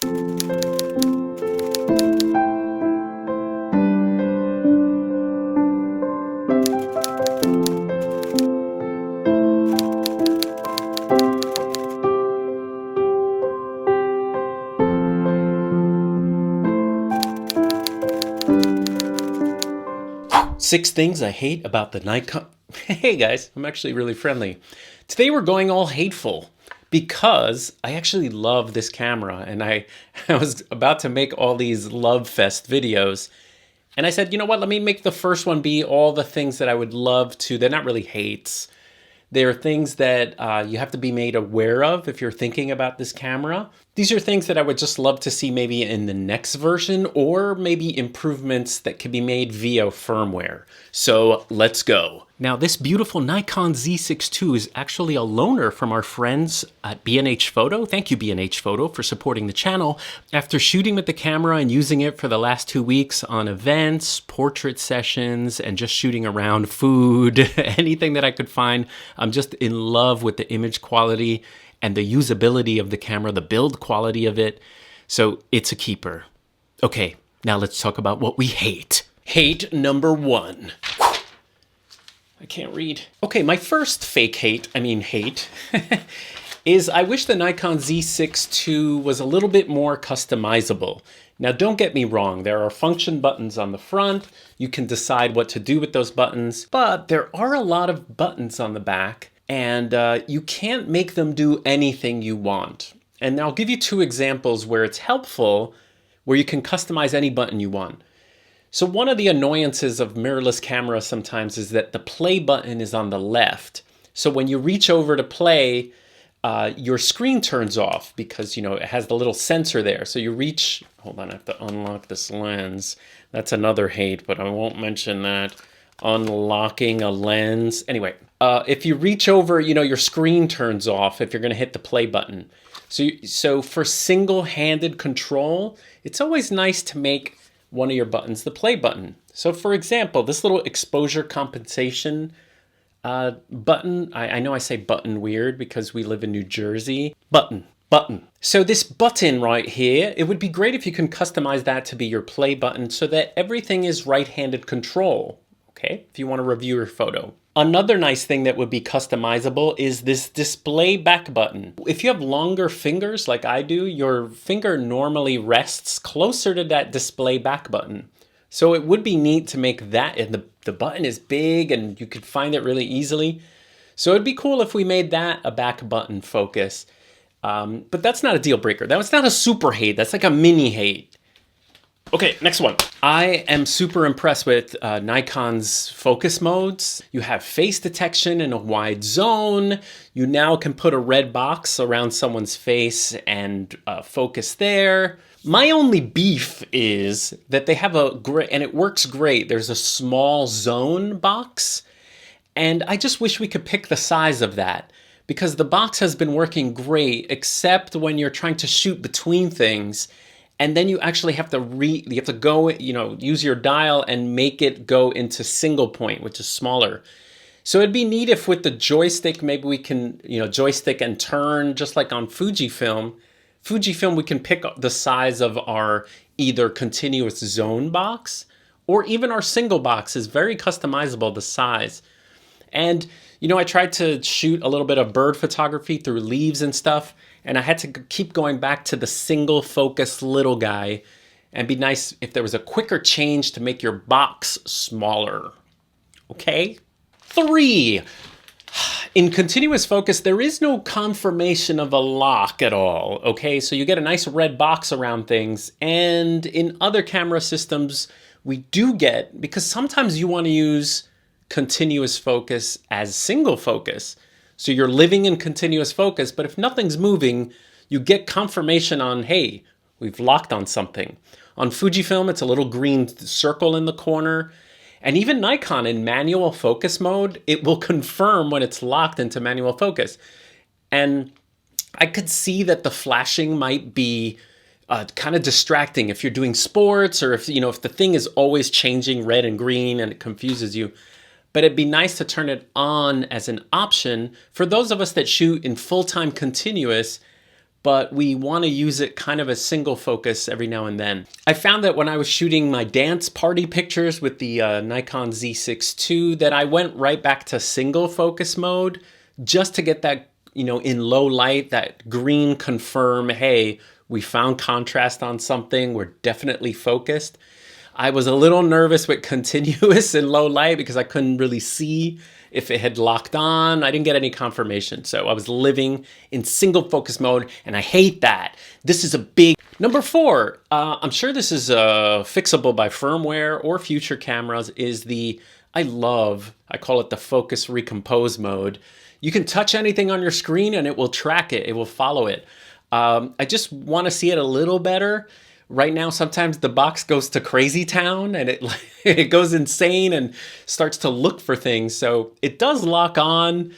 Six things I hate about the Nikon. Hey guys, I'm actually really friendly. Today we're going all hateful because I actually love this camera, and I was about to make all these love fest videos, and I said, you know what, let me make the first one be all the things that I would love to. They're not really hates. They're things that you have to be made aware of if you're thinking about this camera. These are things that I would just love to see maybe in the next version, or maybe improvements that can be made via firmware. So let's go. Now this beautiful Nikon Z6 II is actually a loaner from our friends at B&H Photo. Thank you B&H Photo for supporting the channel. After shooting with the camera and using it for the last 2 weeks on events, portrait sessions, and just shooting around food, anything that I could find, I'm just in love with the image quality and the usability of the camera, the build quality of it. So it's a keeper. Okay, now let's talk about what we hate. Hate number one. I can't read. Okay, my first fake hate, is I wish the Nikon Z6 II was a little bit more customizable. Now don't get me wrong, there are function buttons on the front. You can decide what to do with those buttons, but there are a lot of buttons on the back, and you can't make them do anything you want. And I'll give you 2 examples where it's helpful, where you can customize any button you want. So one of the annoyances of mirrorless cameras sometimes is that the play button is on the left. So when you reach over to play, your screen turns off because, you know, it has the little sensor there. So you reach, hold on, I have to unlock this lens. That's another hate, but I won't mention that. Unlocking a lens. Anyway, if you reach over, you know, your screen turns off if you're going to hit the play button. So for single-handed control, it's always nice to make one of your buttons the play button. So for example, this little exposure compensation button, I know I say button weird because we live in New Jersey. Button. So this button right here, it would be great if you can customize that to be your play button so that everything is right-handed control, okay? If you want to review your photo. Another nice thing that would be customizable is this display back button. If you have longer fingers like I do, your finger normally rests closer to that display back button. So it would be neat to make that, and the button is big and you could find it really easily. So it'd be cool if we made that a back button focus. But that's not a deal breaker. That's not a super hate, that's like a mini hate. Okay, next one. I am super impressed with Nikon's focus modes. You have face detection in a wide zone. You now can put a red box around someone's face and focus there. My only beef is that they have a great, and it works great, there's a small zone box, and I just wish we could pick the size of that, because the box has been working great, except when you're trying to shoot between things. And then you actually have to go, you know, use your dial and make it go into single point, which is smaller. So it'd be neat if with the joystick, maybe we can, you know, joystick and turn, just like on Fujifilm. Fujifilm, we can pick the size of our either continuous zone box or even our single box is very customizable, the size. And, you know, I tried to shoot a little bit of bird photography through leaves and stuff, and I had to keep going back to the single focus little guy, and be nice if there was a quicker change to make your box smaller. Okay? 3. In continuous focus, there is no confirmation of a lock at all, okay? So you get a nice red box around things, and in other camera systems, we do get, because sometimes you want to use continuous focus as single focus. So you're living in continuous focus, but if nothing's moving, you get confirmation on, hey, we've locked on something. On Fujifilm, it's a little green circle in the corner. And even Nikon in manual focus mode, it will confirm when it's locked into manual focus. And I could see that the flashing might be kind of distracting if you're doing sports, or if, you know, if the thing is always changing red and green and it confuses you. But it'd be nice to turn it on as an option for those of us that shoot in full-time continuous, but we want to use it kind of as single focus every now and then. I found that when I was shooting my dance party pictures with the Nikon Z6 II that I went right back to single focus mode just to get that, in low light, that green confirm, hey, we found contrast on something, we're definitely focused. I was a little nervous with continuous and low light because I couldn't really see if it had locked on. I didn't get any confirmation. So I was living in single focus mode, and I hate that. This is a big... Number 4, I'm sure this is fixable by firmware or future cameras, is I call it the focus recompose mode. You can touch anything on your screen and it will track it. It will follow it. I just want to see it a little better. Right now, sometimes the box goes to crazy town and it goes insane and starts to look for things. So it does lock on,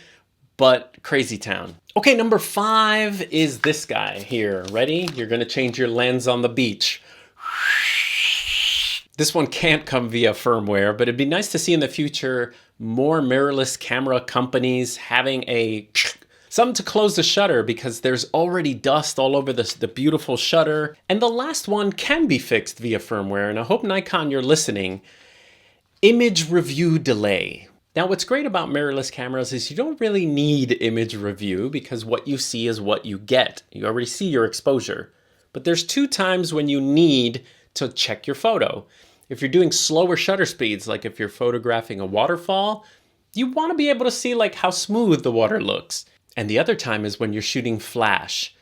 but crazy town. Okay, number 5 is this guy here. Ready? You're going to change your lens on the beach. This one can't come via firmware, but it'd be nice to see in the future more mirrorless camera companies having something to close the shutter, because there's already dust all over the beautiful shutter. And the last one can be fixed via firmware, and I hope Nikon, you're listening. Image review delay. Now, what's great about mirrorless cameras is you don't really need image review because what you see is what you get. You already see your exposure. But there's 2 times when you need to check your photo. If you're doing slower shutter speeds, like if you're photographing a waterfall, you want to be able to see how smooth the water looks. And the other time is when you're shooting flash.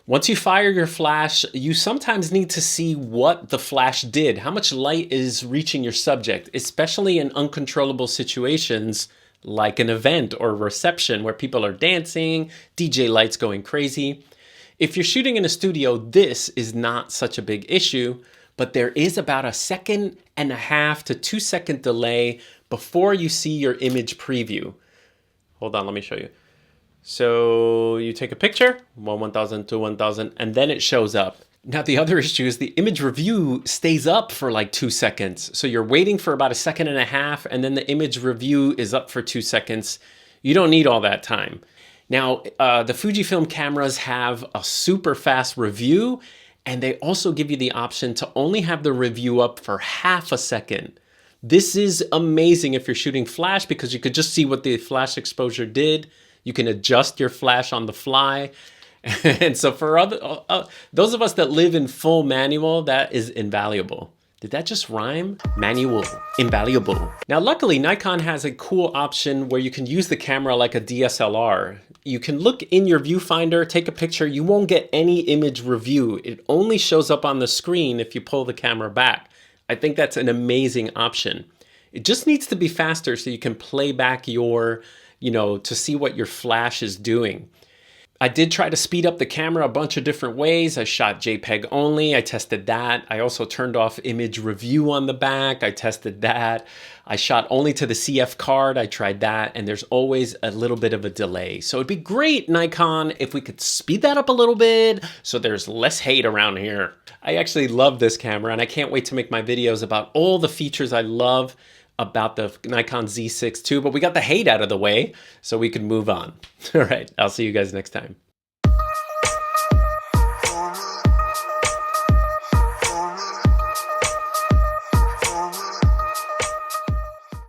Once you fire your flash, you sometimes need to see what the flash did, how much light is reaching your subject, especially in uncontrollable situations like an event or a reception where people are dancing, DJ lights going crazy. If you're shooting in a studio, this is not such a big issue, but there is about a 1.5 to 2 second delay before you see your image preview. Hold on, let me show you. So you take a picture, 1000 to 1000, and then it shows up. Now the other issue is the image review stays up for 2 seconds. So you're waiting for about a 1.5 seconds, and then the image review is up for 2 seconds. You don't need all that time. Now, the Fujifilm cameras have a super fast review, and they also give you the option to only have the review up for half a second. This is amazing if you're shooting flash because you could just see what the flash exposure did. You can adjust your flash on the fly. And so for those of us that live in full manual, that is invaluable. Did that just rhyme? Manual, invaluable. Now, luckily, Nikon has a cool option where you can use the camera like a DSLR. You can look in your viewfinder, take a picture. You won't get any image review. It only shows up on the screen if you pull the camera back. I think that's an amazing option. It just needs to be faster so you can play back your, to see what your flash is doing. I did try to speed up the camera a bunch of different ways. I shot JPEG only. I tested that. I also turned off image review on the back. I tested that. I shot only to the CF card. I tried that. And there's always a little bit of a delay. So it'd be great, Nikon, if we could speed that up a little bit so there's less hate around here. I actually love this camera, and I can't wait to make my videos about all the features I love about the Nikon Z6 II, but we got the hate out of the way so we can move on. All right, I'll see you guys next time.